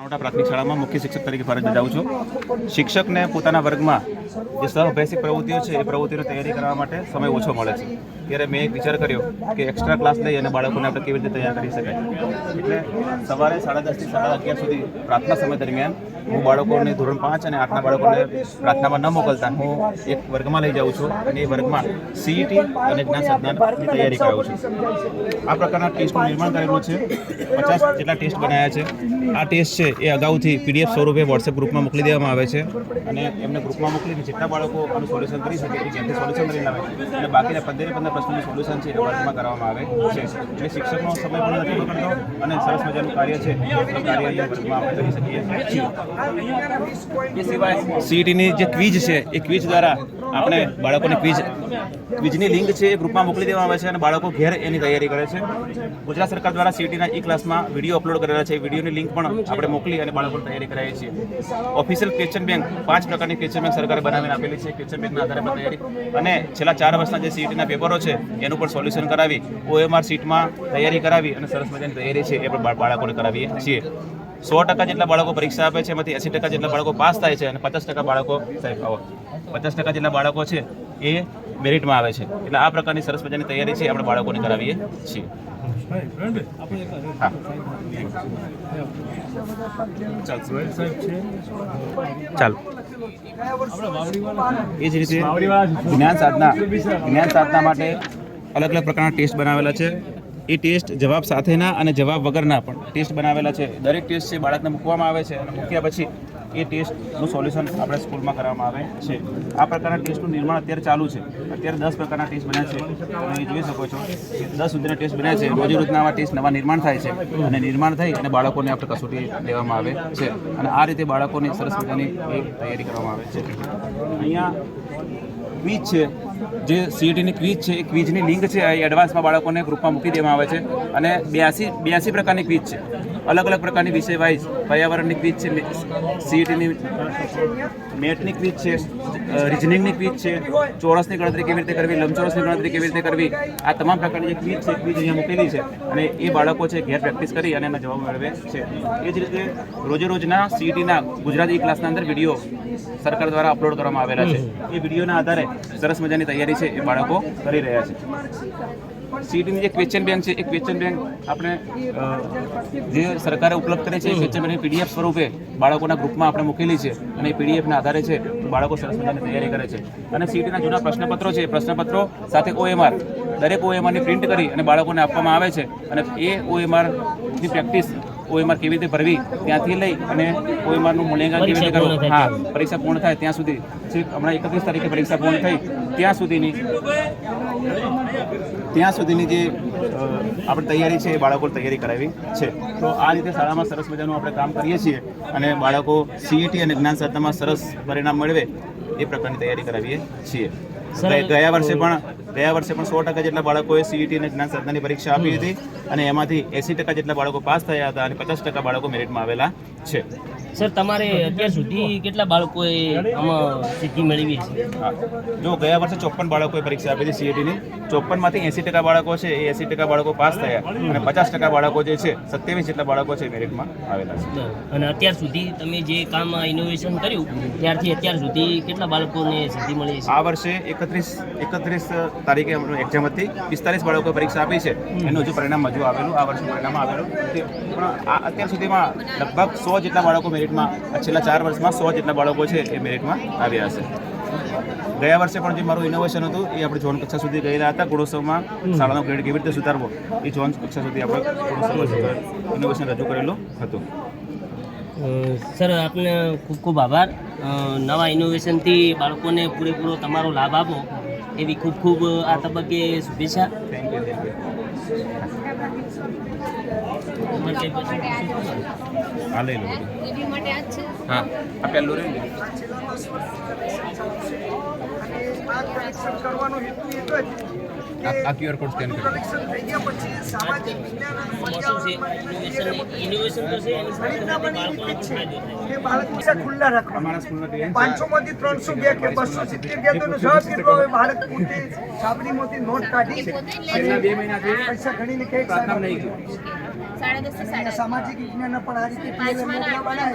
મોટા પ્રાથમિક શાળામાં મુખ્ય શિક્ષક તરીકે ફરજ બજાવું છું. શિક્ષકને પોતાના વર્ગમાં જે સહઅભ્યાસિક પ્રવૃત્તિઓ છે એ પ્રવૃત્તિની તૈયારી કરવા માટે સમય ઓછો મળે છે. ત્યારે મેં એક વિચાર કર્યો કે એક્સ્ટ્રા ક્લાસ લઈ અને બાળકોને આપણે કેવી રીતે તૈયાર કરી શકાય. એટલે સવારે 10:30 થી 11:30 સુધી પ્રાર્થના સમય દરમિયાન હું બાળકોને ધોરણ 5 અને 8ના બાળકોને પ્રાર્થનામાં ન મોકલતા હું એક વર્ગમાં લઈ જાઉં છું અને એ વર્ગમાં સીઈટી અને જ્ઞાન સાધનાની તૈયારી કરાવું છું. આ પ્રકારના ટેસ્ટનું નિર્માણ કરેલું છે. 50 જેટલા ટેસ્ટ બનાવ્યા છે. આ ટેસ્ટ છે એ અગાઉથી પીડીએફ સ્વરૂપે વોટ્સએપ ગ્રુપમાં મોકલી દેવામાં આવે છે અને એમને ગ્રુપમાં મોકલીને જેટલા બાળકો આનું સોલ્યુશન કરી શકે એ ત્યાંથી સોલ્યુશન કરીને આવે અને બાકીના 15 પ્રશ્નોનું સોલ્યુશન છે એ વર્ગમાં કરવામાં આવે છે. એટલે શિક્ષકનો સમય પણ નથી બગડતો અને સરસ મજાનું કાર્ય છે એ કાર્ય અહીંયા વર્ગમાં આપણે કરી શકીએ છીએ. એ સિવાય સીઈટીની જે ક્વિઝ છે એ ક્વિઝ દ્વારા આપણે બાળકોને ક્વિઝની લિંક છે એ ગ્રુપમાં મોકલી દેવામાં આવે છે અને બાળકો ઘેર એની તૈયારી કરે છે. ગુજરાત સરકાર દ્વારા સીઈટીના ક્લાસમાં વિડીયો અપલોડ કરેલા છે. વિડીયોની લિંક પણ આપણે મોકલી અને બાળકોની તૈયારી કરાવીએ છીએ. ઓફિશિયલ ક્વેશ્ચન બેંક 5 પ્રકારની ક્વેશ્ચન બેંક સરકારે બનાવીને આપેલી છે. ક્વેશ્ચન બેંકના આધારે પણ તૈયારી અને છેલ્લા 4 વર્ષના જે સીઈટીના પેપરો છે એનું પણ સોલ્યુશન કરાવી OMR સીટમાં તૈયારી કરાવી અને સરસ મજાની તૈયારી છે એ પણ બાળકોને કરાવીએ છીએ. 100% જેટલા બાળકો પરીક્ષા આપે છે એમાંથી 80% જેટલા બાળકો પાસ થાય છે અને 50% બાળકો 50% જેટલા બાળકો છે એ મેરિટમાં આવે છે. એટલે આ પ્રકારની સરસ મજાની તૈયારી છે આપણે બાળકોને કરાવીએ છીએ. ચાલો એ જ રીતે જ્ઞાન સાધના માટે અલગ અલગ પ્રકારના ટેસ્ટ બનાવેલા છે. એ ટેસ્ટ જવાબ સાથેના અને જવાબ વગરના પણ ટેસ્ટ બનાવેલા છે. દરેક ટેસ્ટ છે બાળકને મૂકવામાં આવે છે અને મૂક્યા પછી એ ટેસ્ટનું સોલ્યુશન આપણે સ્કૂલમાં કરવામાં આવે છે. આ પ્રકારના ટેસ્ટનું નિર્માણ અત્યારે ચાલુ છે. અત્યારે 10 પ્રકારના ટેસ્ટ બન્યા છે. તમે જોઈ શકો છો 10 સુધીના ટેસ્ટ બન્યા છે. રોજે રોજના આવા ટેસ્ટ નવા નિર્માણ થાય છે અને નિર્માણ થઈ અને બાળકોને આપણે કસોટી લેવામાં આવે છે અને આ રીતે બાળકોની સરસ મજાની તૈયારી કરવામાં આવે છે. અહીંયા ક્વિઝ છે જે સીઈટીની ક્વિઝ છે એ ક્વિઝની લિંક છે એ એડવાન્સમાં બાળકોને ગ્રુપમાં મૂકી દેવામાં આવે છે અને 82 પ્રકારની ક્વિઝ છે. અલગ અલગ પ્રકારની વિષય વાઇઝ પર્યાવરણની ક્વિઝ છે, સીઈટીની મેથની ક્વિઝ છે, રિઝનિંગની ક્વિઝ છે, ચોરસની ગણતરી કેવી રીતે કરવી, લંબચોરસની ગણતરી કેવી રીતે કરવી, આ તમામ પ્રકારની જે ક્વિઝ છે ક્વિઝ અહીંયા મૂકેલી છે અને એ બાળકો છે ઘેર પ્રેક્ટિસ કરી અને એના જવાબ મેળવે છે. એ જ રીતે રોજે રોજના સીઈટીના ગુજરાતી ક્લાસના અંદર વિડીયો સરકાર દ્વારા અપલોડ કરવામાં આવેલા છે. એ વિડીયોના આધારે સરસ મજાની તૈયારી છે એ બાળકો કરી રહ્યા છે. સીઈટીની જે ક્વેશ્ચન બેંક છે એ ક્વેશ્ચન બેંક આપણે જે સરકારે ઉપલબ્ધ કરે છે એ ક્વેશ્ચન બેંકની પીડીએફ સ્વરૂપે બાળકોના ગ્રુપમાં આપણે મૂકેલી છે અને એ પીડીએફના આધારે છે બાળકો સરસ મજાની તૈયારી કરે છે. અને સીઈટીના જૂના પ્રશ્નપત્રો છે એ પ્રશ્નપત્રો સાથે OMR દરેક OMRની પ્રિન્ટ કરી અને બાળકોને આપવામાં આવે છે અને એ OMRની પ્રેક્ટિસ OMR કેવી રીતે ભરવી ત્યાંથી લઈ અને OMRનું મૂલ્યાંકન કેવી રીતે કરવું પરીક્ષા પૂર્ણ થાય ત્યાં સુધી હમણાં 31 તારીખે પરીક્ષા પૂર્ણ થઈ ત્યાં સુધીની જે આપણે તૈયારી છે એ બાળકો તૈયારી કરાવી છે. તો આ રીતે શાળામાં સરસ મજાનું આપણે કામ કરીએ છીએ અને બાળકો સીઈટી અને જ્ઞાન સાધનામાં સરસ પરિણામ મેળવે એ પ્રકારની તૈયારી કરાવીએ છીએ. ગયા વર્ષે પણ 100% જેટલા બાળકોએ સીઈટી અને જ્ઞાન સાધનાની પરીક્ષા આપી હતી અને એમાંથી 80% જેટલા બાળકો પાસ થયા હતા અને 50% બાળકો મેરિટમાં આવેલા છે. સર તમારે અત્યાર સુધી કેટલા બાળકોએ આમાં સિદ્ધિ મેળવી છે? જો ગયા વર્ષે 54 બાળકોએ પરીક્ષા આપી હતી સીઈટીની. 54માંથી 80% બાળકો છે એ 80% બાળકો પાસ થયા અને 50% બાળકો જે છે 27 જેટલા બાળકો છે મેરિટમાં આવેલા છે. અને અત્યાર સુધી તમે જે કામ ઇનોવેશન કર્યું ત્યારથી અત્યાર સુધી કેટલા બાળકોને સિદ્ધિ મળી છે? આ વર્ષે 31 તારીખે એક્ઝામ હતી. 45 બાળકોએ પરીક્ષા આપી છે. એનું હજુ પરિણામ આવેલું આ વર્ષે પરિણામ આવેલું પણ અત્યાર સુધીમાં લગભગ 100 જેટલા બાળકો મેરિટમાં છેલ્લા 4 વર્ષમાં 100 જેટલા બાળકો છે એ મેરિટમાં આવ્યા હશે. ગયા વર્ષે પણ જે મારું ઇનોવેશન હતું એ આપણે ઝોન કક્ષા સુધી ગયેલા હતા. ગુણોત્સવમાં શાળાનો ગ્રેડ કેવી રીતે સુધારવો એ ઝોન કક્ષા સુધી આપણે ઇનોવેશન રજૂ કરેલું હતું. સર આપને ખૂબ ખૂબ આભાર. નવા ઇનોવેશનથી બાળકોને પૂરેપૂરો તમારો લાભ આપો એવી ખૂબ ખૂબ આ તબક્કે શુભેચ્છા. Thank you. હા લઈ લો. હા આ પહેલું રહી ને આ QR કોડ સ્કેન કરો. ઇનોવેશન કરશે એની સાથે બાળકોને ફાયદો બાળક ખુલ્લા રાખવા અમારા સ્કૂલના 500 માંથી 300 ગયા કે 270 ગયા તો જવાબ કેટલો હવે બાળક પોતે સાબરીમાંથી નોટ કાઢી છેલ્લા 2 મહિનાથી પૈસા ગણીને કઈ પ્રાર્થના નહીં 10:30 થી અને 11:30. સામાજિક વિજ્ઞાનના પણ આ રીતે PLM પાંચમાના મોકલવાના